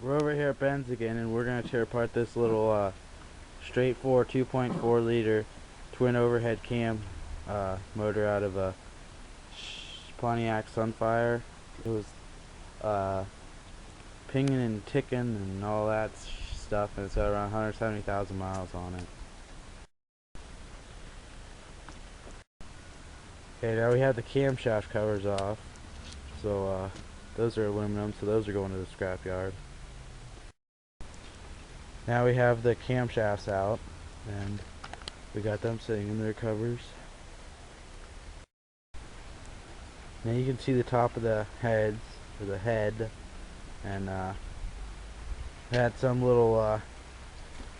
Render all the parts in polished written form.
We're over here at Ben's again, and we're gonna tear apart this little straight 4 2.4 liter twin overhead cam motor out of a Pontiac Sunfire. It was pinging and ticking and all that stuff, and it's got around 170,000 miles on it. Okay, now we have the camshaft covers off, so those are aluminum, so those are going to the scrapyard. Now we have the camshafts out, and we got them sitting in their covers. Now you can see the top of the heads, or the head, and had some little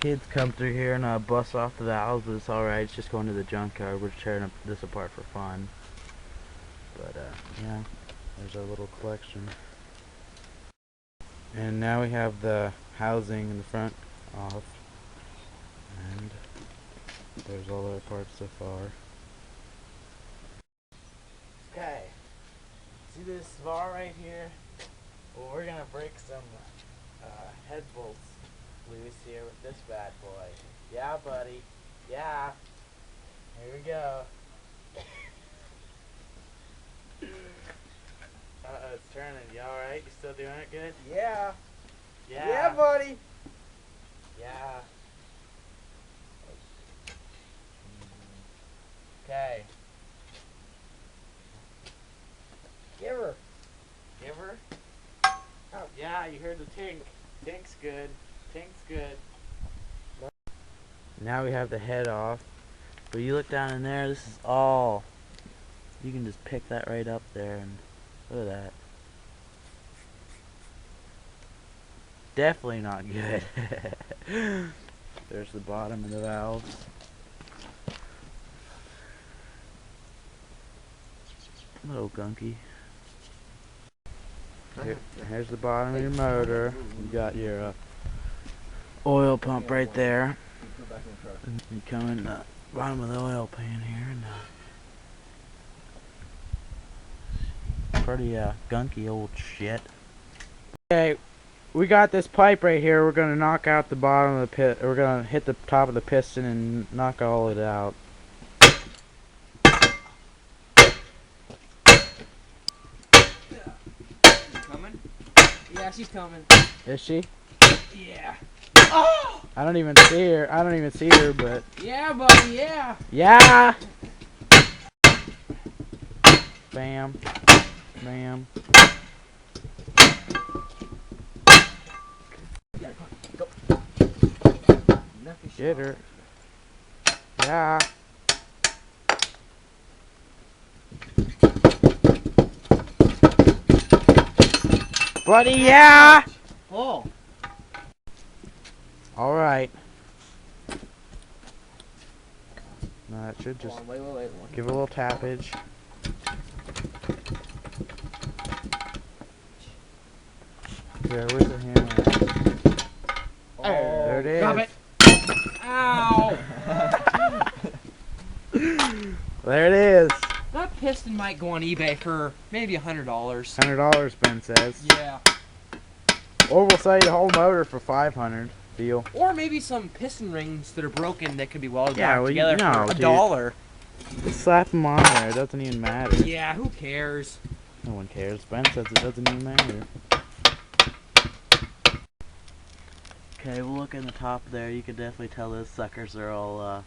kids come through here and bust off the valves, but it's alright, it's just going to the junkyard. We're tearing this apart for fun. But yeah, there's our little collection. And now we have the housing in the front off, and there's all our parts so far. Okay, see this bar right here? Well, we're gonna break some head bolts loose here with this bad boy. Yeah, buddy. Yeah. Here we go. It's turning. You alright? You still doing it good? Yeah. Yeah. Yeah, buddy. Yeah. Okay. Give her. Give her? Oh. Yeah, you heard the tink. Tink's good. Tink's good. Now we have the head off. But you look down in there, this is all. You can just pick that right up there and look at that. Definitely not good. There's the bottom of the valves. A little gunky. Here's the bottom of your motor. You got your oil pump right there. You come in the bottom of the oil pan here, and pretty gunky old shit. Okay, we got this pipe right here. We're gonna knock out the bottom of the pit. We're gonna hit the top of the piston and knock all it out. Coming? Yeah, she's coming. Is she? Yeah. Oh! I don't even see her. I don't even see her, but yeah, buddy. Yeah. yeah. Bam. Bam. Get her. Yeah. Buddy, yeah. Oh. All right. No, that should just wait. give it a little tappage. Yeah, where's the hammer at? Oh, there it is. Drop it. Ow. There it is. That piston might go on eBay for maybe $100. $100, Ben says. Yeah. Or we'll sell you the whole motor for $500. Deal. Or maybe some piston rings that are broken that could be welded Yeah, back well, together for dude. $1. Just slap them on there. It doesn't even matter. Yeah, who cares? No one cares. Ben says it doesn't even matter. Okay, we'll look in the top there. You can definitely tell those suckers are all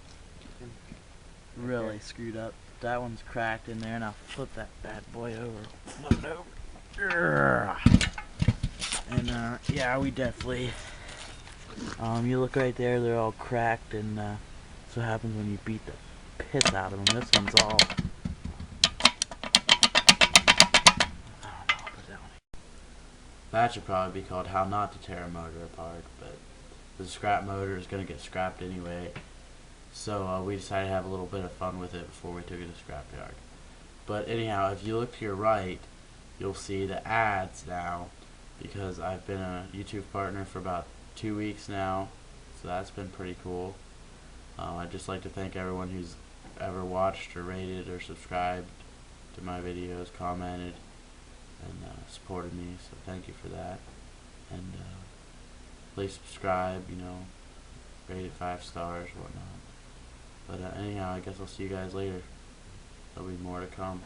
really screwed up. That one's cracked in there, and I'll flip that bad boy over. Flip it over. And yeah, we definitely. You look right there; they're all cracked, and that's what happens when you beat the piss out of them. This one's all. I don't know, put that one. That should probably be called "How Not to Tear a Motor Apart," but the scrap motor is going to get scrapped anyway. So we decided to have a little bit of fun with it before we took it to scrapyard. But anyhow, if you look to your right, you'll see the ads now, because I've been a YouTube partner for about 2 weeks now, so that's been pretty cool. I'd just like to thank everyone who's ever watched or rated or subscribed to my videos, commented, and supported me, so thank you for that. And please subscribe, you know, rate it 5 stars, whatnot. But anyhow, I guess I'll see you guys later. There'll be more to come.